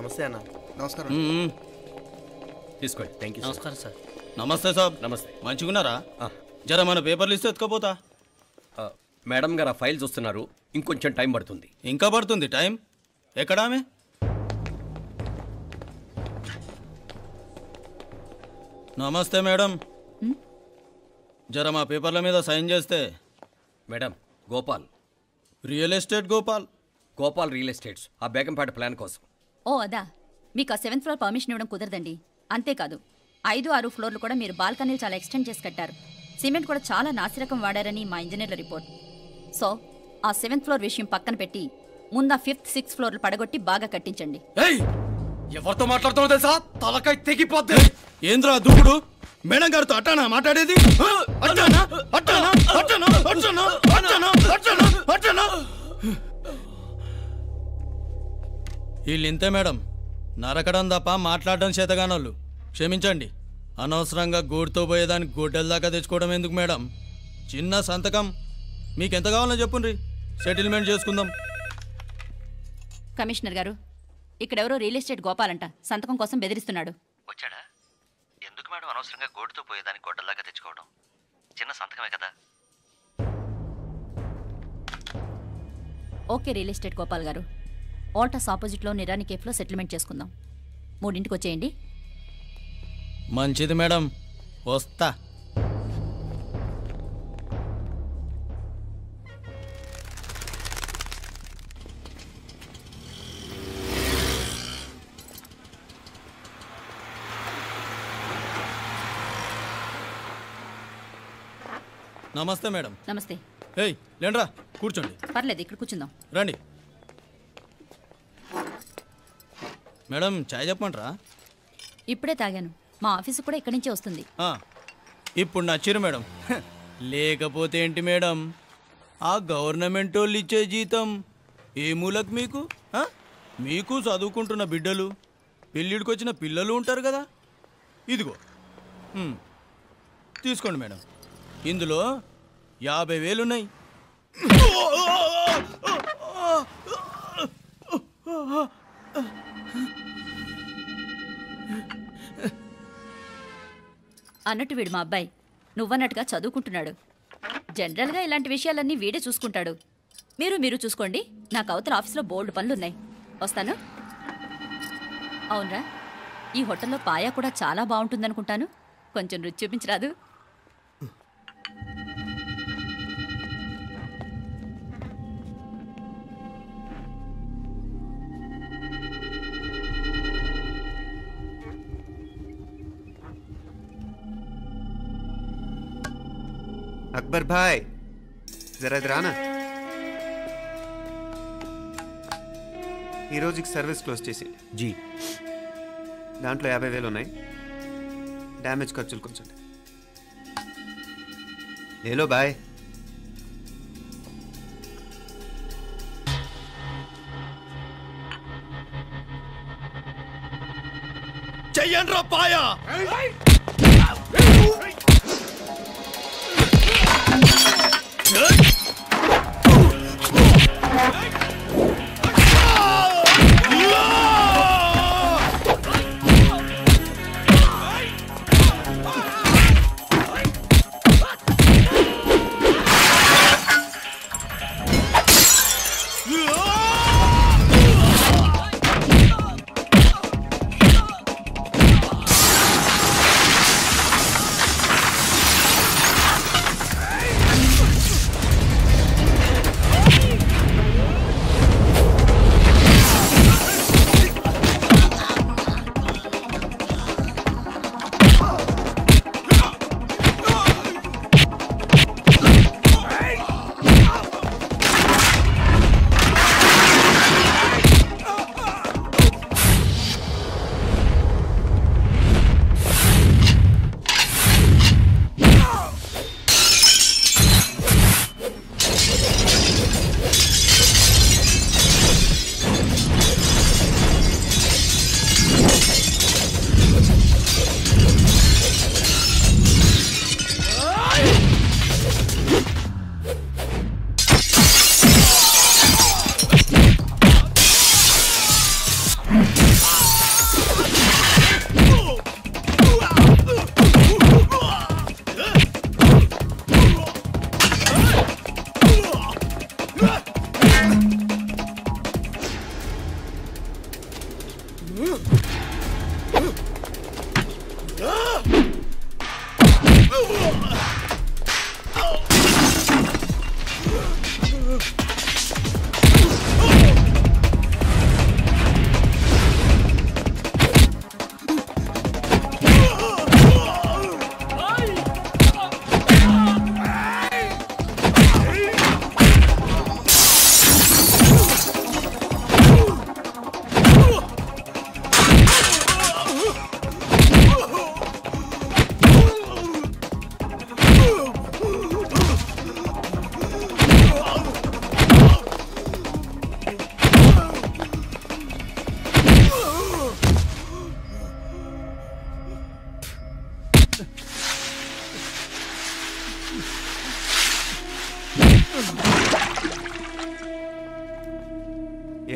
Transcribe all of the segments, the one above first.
నమస్తే అన్న. నమస్కారం. తీసుకోండి. Thank you. నమస్కారం సార్. నమస్తే సాబ్. నమస్తే. మంచిగున్నారా? జర మన పేపర్లు ఇస్తే ఎత్తుకపోతా. మేడం గారు ఆ ఫైల్ చూస్తున్నారు, ఇంకొంచెం టైం పడుతుంది. ఇంకా పడుతుంది టైం? ఎక్కడా ఆమె? నమస్తే మేడం, జర మా పేపర్ల మీద సైన్ చేస్తే. Madam, Gopal, real estate Gopal real estates, ఆ బేగంపేట ప్లాన్ కోసం. ఓ అదా, మీకు ఆ 7th ఫ్లోర్ పర్మిషన్ ఇవ్వడం కుదరదండి. అంతేకాదు 5, 6 ఫ్లోర్లు కూడా మీరు బాల్కనీలు చాలా ఎక్స్టెండ్ చేసి కట్టారు. సిమెంట్ కూడా చాలా నాసిరకం వాడారని మా ఇంజనీర్ల రిపోర్ట్. సో ఆ 7th ఫ్లోర్ విషయం పక్కన పెట్టి ముందు ఆ 5th, 6th ఫ్లోర్లు పడగొట్టి బాగా కట్టించండి. ఎవరితో మాట్లాడుతున్నావు తెలుసా? తలకాయ తెగిపోద్ది. ఏంద్రా దూకుడు? మేడం గారితో అట్టానా మాట్లాడేది? వీళ్ళింతే మేడం, నరకడం తప్ప మాట్లాడడం చేతగానోళ్ళు. క్షమించండి, అనవసరంగా గోడుతో పోయేదానికి గొడ్డల దాకా తెచ్చుకోవడం ఎందుకు మేడం? చిన్న సంతకం మీకెంత కావాలో చెప్పుండ్రి, సెటిల్మెంట్ చేసుకుందాం. కమిషనర్ గారు, ఇక్కడెవరో రియల్ ఎస్టేట్ గోపాలంట సంతకం కోసం బెదిరిస్తున్నాడు. వచ్చాడా? ఎందుకు మేడం అనవసరంగా గోటుతో పోయేదానికి గొడ్డల్లాగా తెచ్చుకోవడం? చిన్న సంతకమే కదా. ఓకే రియల్ ఎస్టేట్ గోపాల్ గారు, ఆల్టాస్ ఆపోజిట్లో నిరాని కేఫ్లో సెటిల్మెంట్ చేసుకుందాం. 3ంటికి వచ్చేయండి. మంచిది మేడం, వస్తా. నమస్తే మేడం. నమస్తే. ఏయ్ లేండ్రా, కూర్చోండి. పర్లేదు, ఇక్కడ కూర్చుందాం. రండి మేడం, చాయ్ చెప్పమంటారా? ఇప్పుడే తాగాను. మా ఆఫీసు కూడా ఇక్కడి నుంచే వస్తుంది. ఇప్పుడు నచ్చిరు మేడం. లేకపోతే ఏంటి మేడం, ఆ గవర్నమెంట్ వాళ్ళు ఇచ్చే జీతం ఏ మూలకు మీకు? మీకు చదువుకుంటున్న బిడ్డలు, పెళ్ళిడికి వచ్చిన పిల్లలు ఉంటారు కదా. ఇదిగో తీసుకోండి మేడం, ఇందులో 50,000 ఉన్నాయి. అన్నట్టు వీడు మా అబ్బాయి నువ్వన్నట్టుగా చదువుకుంటున్నాడు. జనరల్గా ఇలాంటి విషయాలన్నీ వీడే చూసుకుంటాడు. మీరు చూసుకోండి, నాకు అవతల ఆఫీస్లో బోల్డ్ పనులున్నాయి. వస్తాను. అవునరా, ఈ హోటల్లో పాయా కూడా చాలా బాగుంటుందనుకుంటాను. కొంచెం రుచి చూపించరాదు? अकबर भाई जरा इधर आना. ఈ రోజుకి సర్వీస్ క్లోజ్ చేసేయండి. జీ, దాంట్లో 50,000 ఉన్నాయి. డ్యామేజ్ ఖర్చులు కొంచెం లేలో బాయ్. చెయ్యండ్రా పాయా.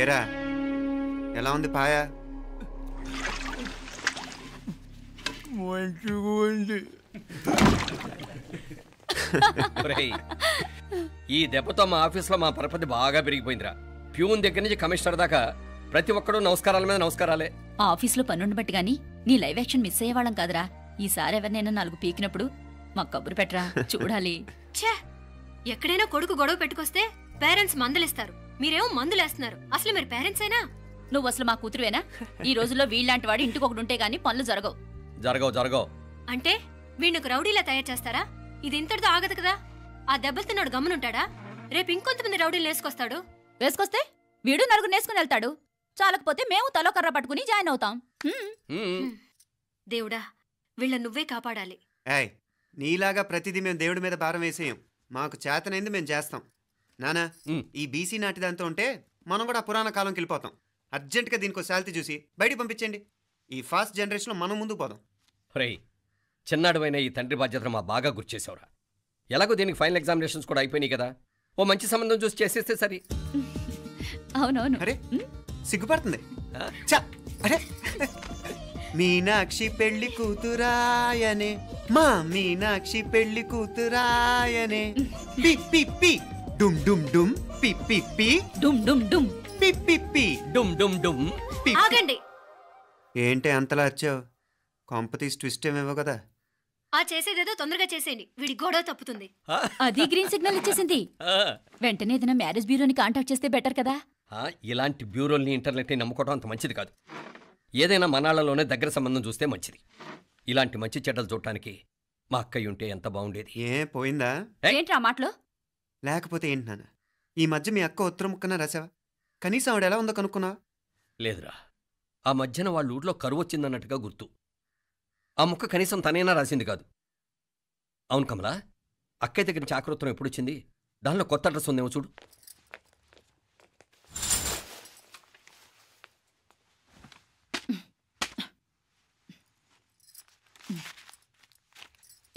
ఏరా ఎలా ఉంది పాయ? మంచిగా ఉంది. ఒరేయ్, ఈ దెబ్బతో మా ఆఫీస్లో మా పరపతి బాగా పెరిగిపోయిందిరా. ప్యూన్ దగ్గర నుంచి కమిషనర్ దాకా ప్రతి ఒక్కడు నమస్కారాల మీద నమస్కారాలే. ఆ ఆఫీస్లో పనుండి బట్టి గాని నీ లైవ్ యాక్షన్ మిస్ అయ్యేవాళ్ళం కాదురా. ఈసారి ఎవరినైనా 4 పీకినప్పుడు మాకు కబురు పెట్టరా, చూడాలి. ఛే, ఎక్కడైనా కొడుకు గొడవ పెట్టుకొస్తే పేరెంట్స్ మందులేస్తారు, మీరేమో మందులేస్తున్నారు. అసలు మీరు పేరెంట్స్ అయినా? నువ్వు అసలు మా కూతురువేనా? ఈ రోజుల్లో వీళ్ళలాంటి వాడు ఇంటికి ఒకటి ఉంటే గానీ పనులు జరగవు. జరగవు. అంటే వీణ్ణకు రౌడీలా తయారు చేస్తారా? ఇది ఇంతటితో ఆగదు కదా. ఆ దెబ్బలు తిన్నాడు గమ్మునుంటాడా? రేపు ఇంకొంతమంది రౌడీలు వేసుకొస్తాడు. వేసుకొస్తే వీడు 4 నేసుకుని వెళ్తాడు. చాలకపోతే మేము తలో కర్ర పట్టుకుని జాయిన్ అవుతాం. దేవుడా, వీళ్ళ నువ్వే కాపాడాలి. ఏయ్, నీలాగా ప్రతిదీ మేము దేవుడి మీద భారం వేసేయం. మాకు చేతనైంది మేము చేస్తాం. నానా, ఈ బీసీ నాటి దాంతో ఉంటే మనం కూడా పురాణ కాలంకి వెళ్ళిపోతాం. అర్జెంటుగా దీనికి శాలిటీ చూసి బయటికి పంపించండి. ఈ ఫాస్ట్ జనరేషన్లో మనం ముందుకు పోదాం. ఒరేయ్, చిన్నాడువైన ఈ తండ్రి బాధ్యతను మా బాగా గుర్చేసావురా. ఎలాగో దీనికి ఫైనల్ ఎగ్జామినేషన్స్ కూడా అయిపోయినాయి కదా, ఓ మంచి సంబంధం చూసి చేసేస్తే సరి. అవునవును. అరే సిగ్గుపడుతుంది. అరే మీనాక్షి పెళ్లి కూతురాయనే, మా మీనాక్షి పెళ్లి కూతురాయనే. పి పి పి డుమ్ డుమ్ డుమ్ పి పి పి డుమ్ డుమ్ డుమ్ పి పి పి డుమ్ డుమ్ డుమ్. ఆగండి. ఏంటి అంతలా వచ్చావు? కాంపతీస్ ట్విస్ట్ ఏమేవో కదా. ఆ చేసేదేదో తొందరగా చేసేయండి, వీడి గొడవ తప్పుతుంది. అది గ్రీన్ సిగ్నల్ ఇచ్చేసింది. వెంటనే ఏదైనా మ్యారేజ్ బ్యూరోని కాంటాక్ట్ చేస్తే బెటర్ కదా. ఇలాంటి బ్యూరోల్ని ఇంటర్నెట్ని నమ్ముకోవడం అంత మంచిది కాదు. ఏదైనా మనాళ్ళలోనే దగ్గర సంబంధం చూస్తే మంచిది. ఇలాంటి మంచి చెడ్డలు చూడటానికి మా అక్కయ్య ఉంటే ఎంత బాగుండేది. ఏ పోయిందా? ఏంట్రా మాటలు? లేకపోతే ఏంటి నాన్న, ఈ మధ్య మీ అక్క ఉత్తరం ముక్కన రాసావా? కనీసం ఆవిడ ఎలా ఉందో కనుక్కున్నావా? లేదురా, ఆ మధ్యన వాళ్ళ ఊర్లో కరువు వచ్చిందన్నట్టుగా గుర్తు. ఆ ముక్క కనీసం తనైనా రాసింది కాదు. అవును కమలా, అక్కయ్య దగ్గర నుంచి ఆకృతం ఎప్పుడొచ్చింది? దానిలో కొత్త అడ్రస్ ఉందేమో చూడు.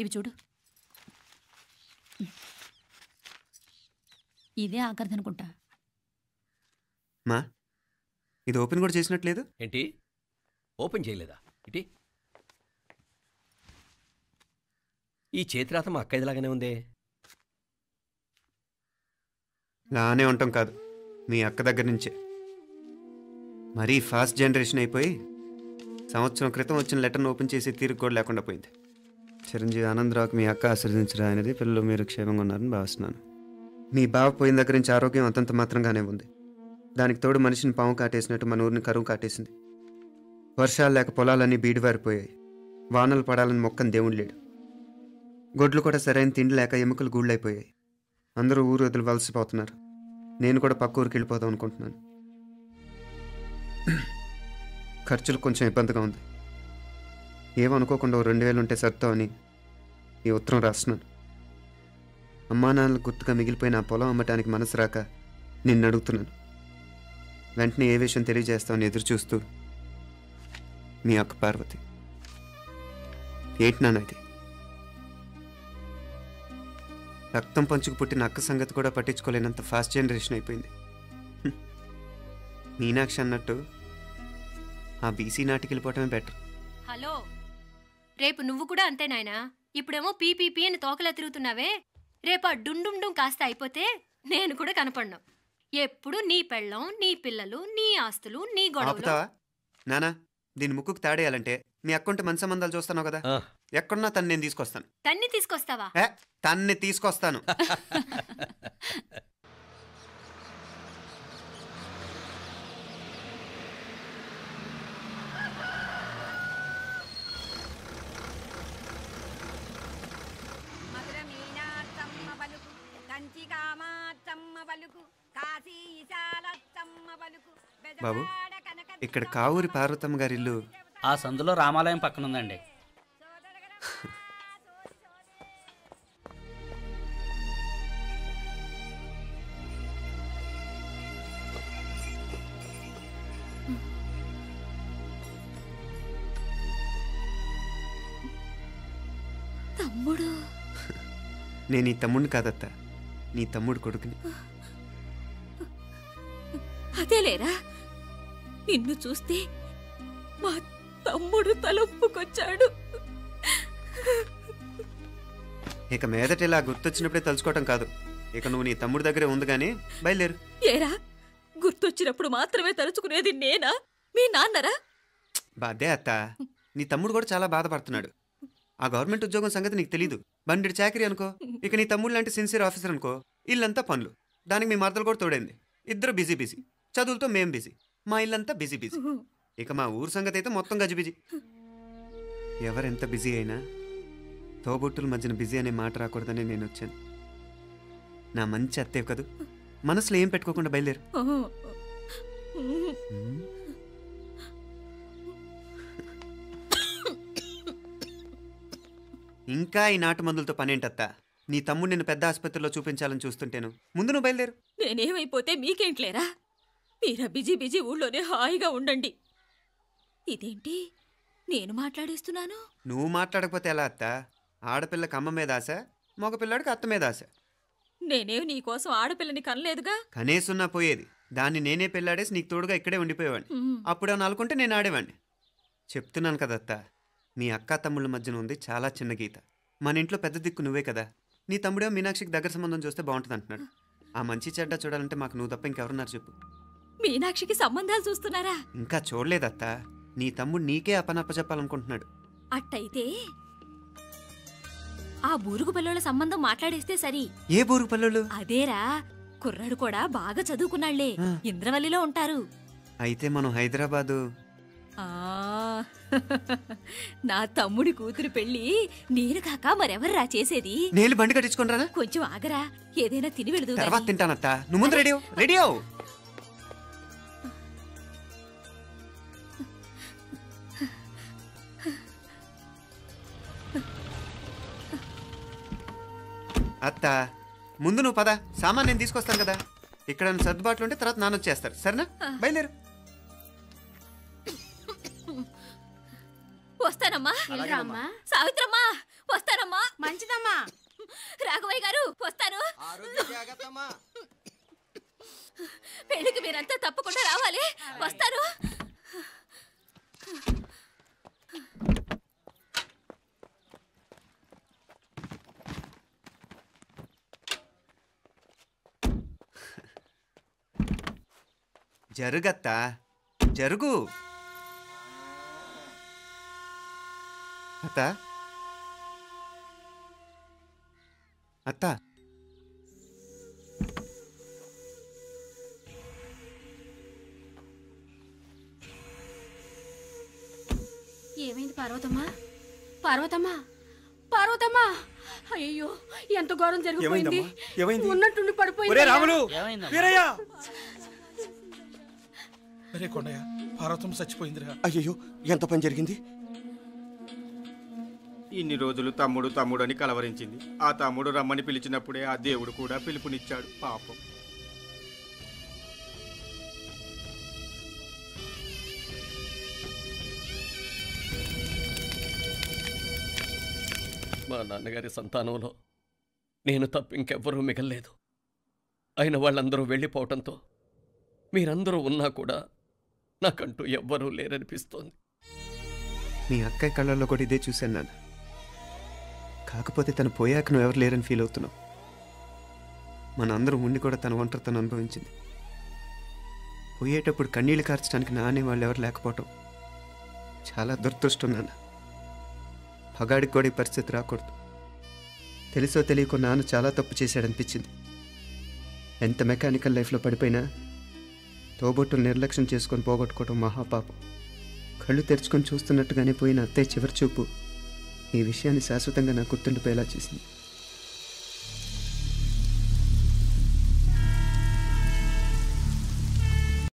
ఇవి చూడు. ఇదే ఆఖరిదనుకుంటా. మా ఇది ఓపెన్ కూడా చేసినట్లేదు. ఏంటి ఓపెన్ చేయలేదా? ఇటీ ఈ చేతిరాత మా అక్కయ్యలాగానే ఉందే. లానే ఉంటాం కాదు, మీ అక్క దగ్గర నుంచే. మరీ ఫాస్ట్ జనరేషన్ అయిపోయి సంవత్సరం క్రితం వచ్చిన లెటర్ను ఓపెన్ చేసి తీరుకు కూడా లేకుండా పోయింది. చిరంజీవి ఆనందరావుకి మీ అక్క ఆశీర్వదించరా అనేది, పిల్లలు మీరు క్షేమంగా ఉన్నారని భావిస్తున్నాను. మీ బావ పోయిన దగ్గర నుంచి ఆరోగ్యం అంతంత మాత్రంగానే ఉంది. దానికి తోడు మనిషిని పాము కాటేసినట్టు మన ఊరిని కరువు కాటేసింది. వర్షాలు లేక పొలాలన్నీ బీడివారిపోయాయి. వానలు పడాలని మొక్కని దేవుడు లేడు. గొడ్లు కూడా సరైన తిండి లేక ఎముకలు గూళ్ళైపోయాయి. అందరూ ఊరు వదిలి వలసిపోతున్నారు. నేను కూడా పక్క ఊరికి వెళ్ళిపోదాం అనుకుంటున్నాను. ఖర్చులు కొంచెం ఇబ్బందిగా ఉంది. ఏమనుకోకుండా 2000 ఉంటే సర్తామని ఈ ఉత్తరం రాస్తున్నాను. అమ్మా నాన్నలకు గుర్తుగా మిగిలిపోయిన ఆ పొలం అమ్మటానికి మనసు రాక నిన్ను అడుగుతున్నాను. వెంటనే ఏ విషయం తెలియజేస్తామని ఎదురు చూస్తూ మీ అక్క పార్వతి. ఏంటి నాన్న ఇది? రక్తం పంచుకు పుట్టిన అక్క సంగతి కూడా పట్టించుకోలేనంత ఫాస్ట్ జనరేషన్ అయిపోయింది. మీనాక్షి అన్నట్టు ఆ బీసీ నాటికి వెళ్ళిపోవటమే బెటర్. హలో, రేపు నువ్వు కూడా అంతే నాయనా. ఇప్పుడేమో పీపీపీ అని తోకలా తిరుగుతున్నావే, రేపు ఆ డుండుండుం కాస్త అయిపోతే నేను కూడా కనపడ్ను. ఎప్పుడు నీ పెళ్ళం, నీ పిల్లలు, నీ ఆస్తులు, నీ గొడవలు. ఆపుతావా నానా? దీని ముక్కుకు తాడేయాలంటే మీ అక్కంటే మంచి సంబంధాలు చూస్తాను కదా, ఆ. ఎక్కడున్నా తను నేను తీసుకొస్తాను. తన్ని తీసుకొస్తావా? తన్ని తీసుకొస్తాను. బాబు, ఇక్కడ కావూరి పార్వతమ్మ గారి ఇల్లు ఆ సందులో రామాలయం పక్కన ఉందండి. తమ్ముడు? నేను ఈ తమ్ముడిని కాదత్త, నీ తమ్ముడు కొడుకుని. అదేలేరా, నిన్ను చూస్తే మా తమ్ముడు తలొప్పుకొచ్చాడు. ఇక మీదట ఇలా గుర్తొచ్చినప్పుడే తలుచుకోవటం కాదు, ఇక నువ్వు నీ తమ్ముడి దగ్గరే ఉంది కానీ బయలుదేరు. ఏరా, గుర్తొచ్చినప్పుడు మాత్రమే తలుచుకునేది నేనా, మీ నాన్నరా? బాధే అత్త, నీ తమ్ముడు కూడా చాలా బాధపడుతున్నాడు. ఆ గవర్నమెంట్ ఉద్యోగం సంగతి నీకు తెలీదు. బండి చాకరీ అనుకో. ఇక నీ తమ్ముడు లాంటి సిన్సియర్ ఆఫీసర్ అనుకో, ఇల్లంతా పనులు. దానికి మీ మరదలు కూడా తోడైంది. ఇద్దరు బిజీ బిజీ, చదువులతో మేం బిజీ, మా ఇల్లంతా బిజీ బిజీ. ఇక మా ఊరు సంగతి అయితే మొత్తం గజిబిజీ. ఎవరెంత బిజీ అయినా తోబుట్టుల మధ్యన బిజీ అనే మాట రాకూడదని నేను వచ్చాను. నా మంచి అత్తే కదూ, మనసులో ఏం పెట్టుకోకుండా బయలుదేరు. ఇంకా ఈ నాటు మందులతో పనేంటత్తా? నీ తమ్ముడు నిన్ను పెద్ద ఆసుపత్రిలో చూపించాలని చూస్తుంటేను. ముందు నువ్వు బయలుదేరు. నేనేమైపోతే మీకేంట్లేరా, మీరా బిజీ బిజీ ఊళ్ళోనే హాయిగా ఉండండి. ఇదేంటి నేను మాట్లాడేస్తున్నాను? నువ్వు మాట్లాడకపోతే ఎలా అత్తా? ఆడపిల్లకి అమ్మ మీద ఆశ, మగపిల్లాడికి అత్త మీద ఆశ. నేనేం నీకోసం ఆడపిల్లని కనలేదుగా. కనేసున్నా పోయేది. దాన్ని నేనే పెళ్ళాడేసి నీకు తోడుగా ఇక్కడే ఉండిపోయేవాడిని. అప్పుడేమన్నా అనుకుంటే నేను ఆడేవాడిని. చెప్తున్నాను కదత్తా, మీ అక్క తమ్ముళ్ళ మధ్యన ఉంది చాలా చిన్న గీత. మన ఇంట్లో పెద్ద దిక్కు నువ్వే కదా. నీ తమ్ముడే మీనాక్షికి దగ్గర సంబంధం చూస్తే బాగుంటుంది అంటున్నాడు. ఆ మంచి చెడ్డ చూడాలంటే మాకు నువ్వు తప్ప ఇంకెవరున్నారు చెప్పు? మీనాక్షికి సంబంధాలు చూస్తున్నారా? ఇంకా చూడలేదత్తా. నీ తమ్ముడు నీకే అపనప్ప చెప్పాలనుకుంటున్నాడు. అట్టయితే ఆ బూరుగు పిల్లల సంబంధం మాట్లాడేస్తే సరి. ఏ బూరుగు పిల్లలు? అదేరా, కుర్రాడు కూడా బాగా చదువుకున్నాళ్లే, ఇంద్రవల్లిలో ఉంటారు. అయితే మనం హైదరాబాదు. నా తమ్ముడి కూతురు పెళ్లి నేను కాక మరెవర్రా చేసేది? నేను బండి కట్టించుకుంటారా? కొంచెం ఆగరా, ఏదైనా తిని వెళదు. తర్వాత తింటానత్తా. నువ్వు ముందు రెడీ రెడీ అవు. అత్త, ముందు నువ్వు పద. సామాన్ నేను తీసుకొస్తాను కదా. ఇక్కడ సర్దుబాట్లు ఉంటే తర్వాత నాన్న వచ్చేస్తారు. సరేనా? బయలుదేరు. వస్తానమ్మా. సావిత్రమ్మా వస్తానమ్మా. మంచిదమ్మా. రాఘవయ్య గారు వస్తాను. పెళ్లికి మీరంతా తప్పకుండా రావాలి. వస్తారు. జరుగత్తా, జరుగు. అత్త, అత్త, ఏమైంది పార్వతమ్మా? పార్వతమ్మా, పార్వతమ్మా! అయ్యో, ఎంత ఘోరం జరిగిపోయింది. ఉన్నట్టుండి పడిపోయింది. రాములు, వీరయ్య! అరే కొండయ్య, పార్వతమ్మ చచ్చిపోయిందిరా. అయ్యో, ఎంత పని జరిగింది? ఇన్ని రోజులు తమ్ముడు తమ్ముడు అని కలవరించింది. ఆ తమ్ముడు రమ్మని పిలిచినప్పుడే ఆ దేవుడు కూడా పిలుపునిచ్చాడు. పాపం. మా నాన్నగారి సంతానంలో నేను తప్ప ఇంకెవ్వరూ మిగల్లేదు. అయిన వాళ్ళందరూ వెళ్ళిపోవటంతో మీరందరూ ఉన్నా కూడా నాకంటూ ఎవ్వరూ లేరనిపిస్తోంది. మీ అక్కయ్య కళ్ళల్లో కూడా ఇదే చూశాను నాన్న. కాకపోతే తను పోయాక నువ్వు ఎవరు లేరని ఫీల్ అవుతున్నావు. మన అందరం ఉండి కూడా తన ఒంటరితను అనుభవించింది. పోయేటప్పుడు కన్నీళ్ళు కార్చడానికి నానే వాళ్ళు ఎవరు లేకపోవటం చాలా దురదృష్టం నాన్న. పగాడికి కూడా ఈ పరిస్థితి రాకూడదు. తెలుసో తెలియకో నాన్న చాలా తప్పు చేశాడనిపించింది. ఎంత మెకానికల్ లైఫ్లో పడిపోయినా తోబొట్టులు నిర్లక్ష్యం చేసుకొని పోగొట్టుకోవడం మహాపాపం. కళ్ళు తెరుచుకొని చూస్తున్నట్టుగానే పోయిన అత్తయ్య చివరి చూపు ఈ విషయాన్ని శాశ్వతంగా నాకు గుర్తుండిపోయేలా చేసింది.